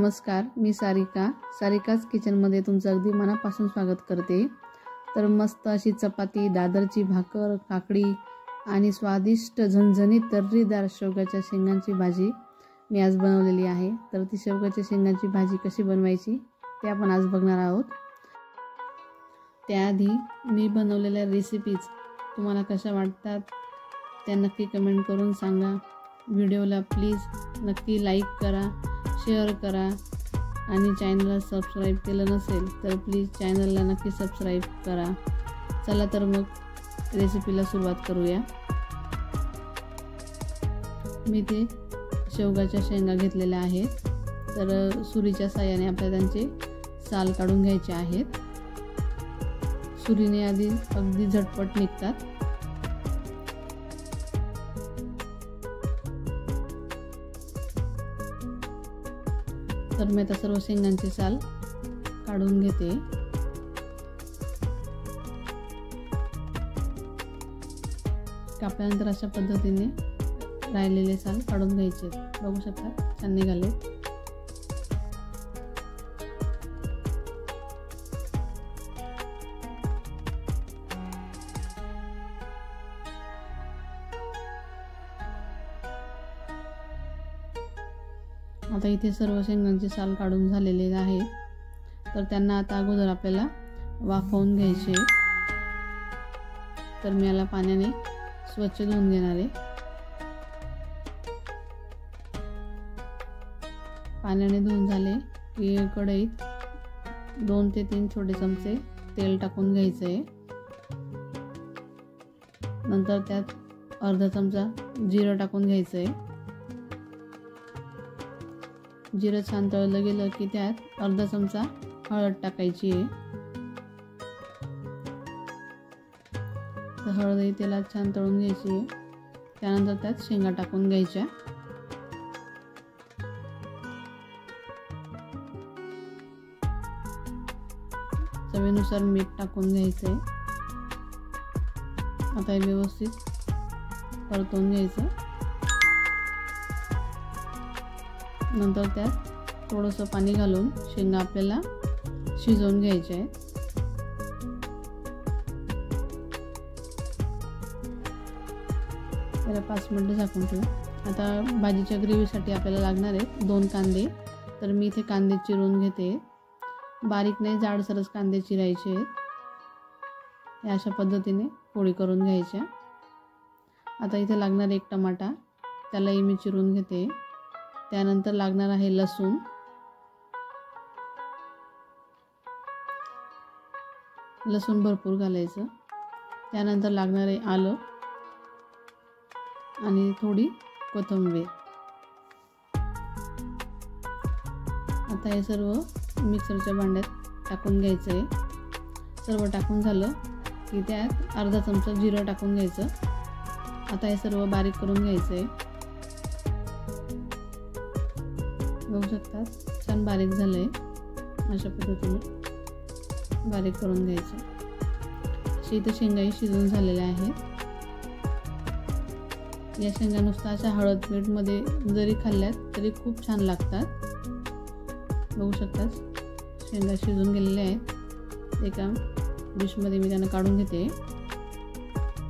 नमस्कार, मी सारिकाच किचनमध्ये तुमचं अगदी मनापासून स्वागत करते। तर मस्त अशी चपाती, दादरची भाकर, काकडी आणि स्वादिष्ट झणझणीत तर्रीदार शेवगाच्या शेंगांची भाजी मी आज बनवलेली आहे। तर ती शेवगाच्या शेंगांची भाजी कशी बनवायची ते आपण आज बघणार आहोत। त्याआधी मी बनवलेल्या रेसिपीज तुम्हाला कशा वाटतात त्या नक्की कमेंट करून सांगा। व्हिडिओला प्लीज नक्की लाईक करा, शेअर करा आणि चॅनलला सबस्क्राईब केलं नसेल तर प्लीज चॅनलला नक्की सबस्क्राईब करा। चला तर मग रेसिपीला सुरुवात करूया। मी ते शेवगाच्या शेंगा घेतलेल्या आहेत। तर सुरीच्या साहाय्याने आपल्याला त्यांचे साल काढून घ्यायचे आहेत। सुरीने आधी अगदी झटपट निघतात। तर मी आता सर्व शेंगांचे साल काढून घेते। कापल्यानंतर अशा पद्धतीने राहिलेले साल काढून घ्यायचे। बघू शकता छान निघाले। आता इथे सर्व शेंगांचे साल काढून झालेले आहेत। तर त्यांना आता अगोदर आपल्याला वाफवून घ्यायचे। तर मी याला पाण्याने स्वच्छ धुवून घेणार आहे। पाण्याने धुवून झाले की कढईत 2 ते 3 छोटे चमचे तेल टाकून घ्यायचे आहे। नंतर त्यात अर्धा चमचा जिरं टाकून घ्यायचं आहे। जिरं छान तळलं गेलं की त्यात अर्धा चमचा हळद टाकायची आहे। तर हळदही तेलात छान तळून घ्यायची आहे। त्यानंतर त्यात शेंगा टाकून घ्यायच्या। चवीनुसार मीठ टाकून घ्यायचंय। आता हे व्यवस्थित परतवून घ्यायचं। नंतर त्यात थोडंसं पाणी घालून शेंगा आपल्याला शिजवून घ्यायचे आहेत। त्याला 5 मिनिटं झाकून ठेवू। आता भाजीच्या ग्रेव्हीसाठी आपल्याला लागणार आहेत 2 कांदे। तर मी इथे कांदे चिरून घेते। बारीक नाही, जाडसरच कांदे चिरायचे आहेत। या अशा पद्धतीने पोळी करून घ्यायच्या। आता इथे लागणार 1 टमाटा, त्यालाही मी चिरून घेते। त्यानंतर लागणार आहे लसूण, लसूण भरपूर घालायचं। त्यानंतर लागणार आहे आलं आणि थोडी कोथिंबीर। आता हे सर्व मिक्सरच्या भांड्यात टाकून घ्यायचं आहे। सर्व टाकून झालं की त्यात अर्धा चमचा जिरं टाकून घ्यायचं। आता हे सर्व बारीक करून घ्यायचं आहे। बघू शकता छान बारीक झालंय। अशा पद्धतीने बारीक करून घ्यायचं। अशी इथे शेंगाही शिजून झालेल्या आहेत। या शेंगा नुसता अशा हळद मीठ मध्ये जरी खाल्ल्यात तरी खूप छान लागतात। बघू शकता शेंगा शिजून गेलेल्या आहेत। एका डिशमध्ये मी त्यांना काढून घेते।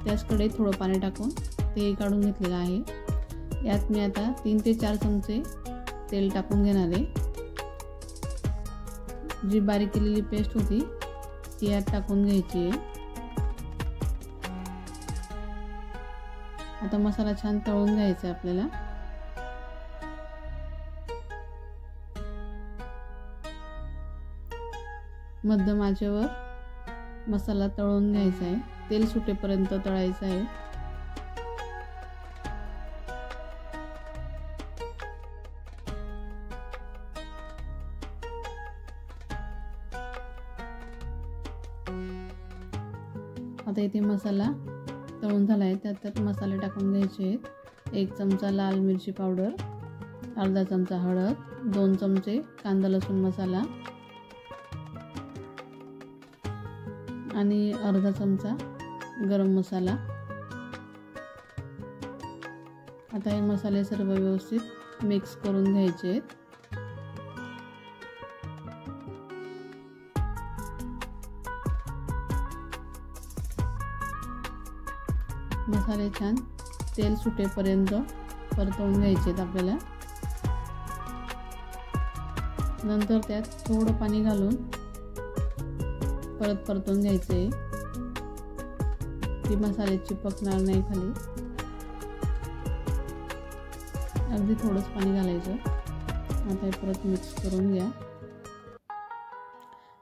त्याच कढईत थोडं पाणी टाकून ते काढून घेतलेलं आहे। यात मी आता 3 ते 4 चमचे तेल टाकून घेणार आहे। जी बारीक केलेली पेस्ट होती ती यात टाकून घ्यायची आहे। आता मसाला छान तळून घ्यायचा आहे आपल्याला। मध्यम आचेवर मसाला तळून घ्यायचा आहे। तेल सुटेपर्यंत तळायचं आहे। आता इथे मसाला तळून झाला आहे। त्यात मसाले टाकून घ्यायचे आहेत। 1 चमचा लाल मिरची पावडर, अर्धा चमचा हळद, 2 चमचे कांदा लसूण मसाला आणि अर्धा चमचा गरम मसाला। आता हे मसाले सर्व व्यवस्थित मिक्स करून घ्यायचे आहेत। मसाले छान तेल सुटेपर्यंत परतवून घ्यायचे आहेत आपल्याला. नंतर त्यात थोडं पाणी घालून परत परतवून घ्यायचं आहे की मसाले चिपकणार नाही खाली. अगदी थोडंच पाणी घालायचं. आता हे परत मिक्स करून घ्या.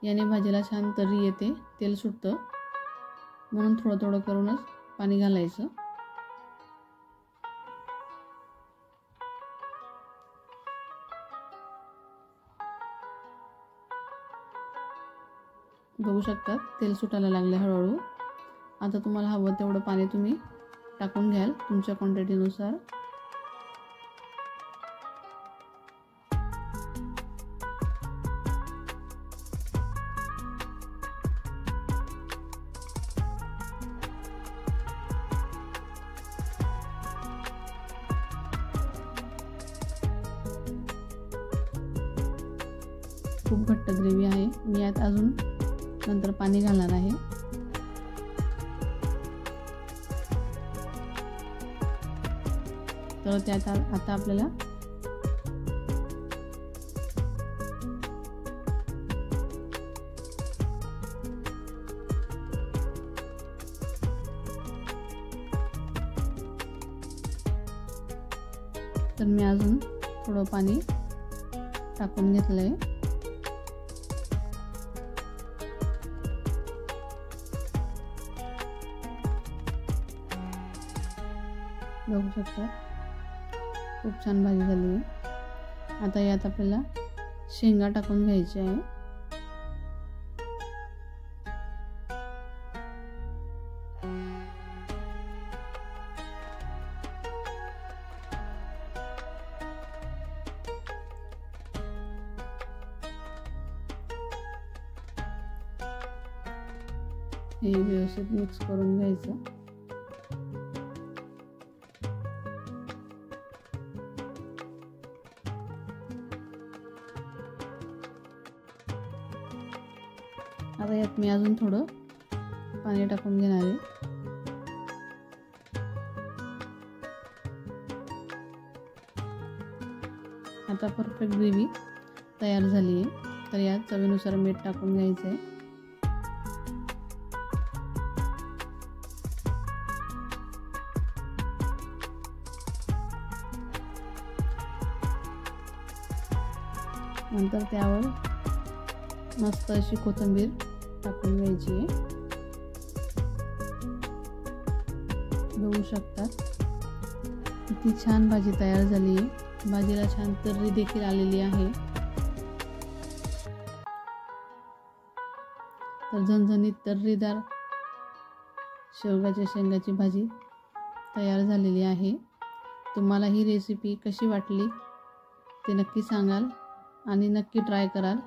याने भाजीला छान तर्री येते, तेल सुटतं, म्हणून थोडं थोडं करूनच पाणी घालायचं. बघू शकता तेल सुटायला लागले हळूहळू. आता तुम्हाला हवं तेवढं पाणी तुम्ही टाकून घ्याल तुमच्या क्वांटिटीनुसार. खूप घट्ट ग्रेव्ही आहे. मी यात अजून नंतर पाणी घालणार आहे. तर त्यात आता आपल्याला तर मी अजून थोडं पाणी टाकून घेतलंय. बघू शकता खूप छान भाजी झाली आहे. आता यात आपल्याला शेंगा टाकून घ्यायची आहे. हे व्यवस्थित मिक्स करून घ्यायचं. आता यात मी अजून थोडं पाणी टाकून घेणार आहे. आता परफेक्ट ग्रेव्ही तयार झाली आहे. तर यात चवीनुसार मीठ टाकून घ्यायचं आहे. नंतर त्यावर मस्त अशी कोथिंबीर टाकून घ्यायची आहे. बघू शकता किती छान भाजी तयार झाली आहे. भाजीला छान तर्री देखील आलेली आहे. तर झणझणीत तर्रीदार शेंगाची भाजी तयार झालेली आहे. तुम्हाला ही रेसिपी कशी वाटली ते नक्की सांगाल आणि नक्की ट्राय कराल.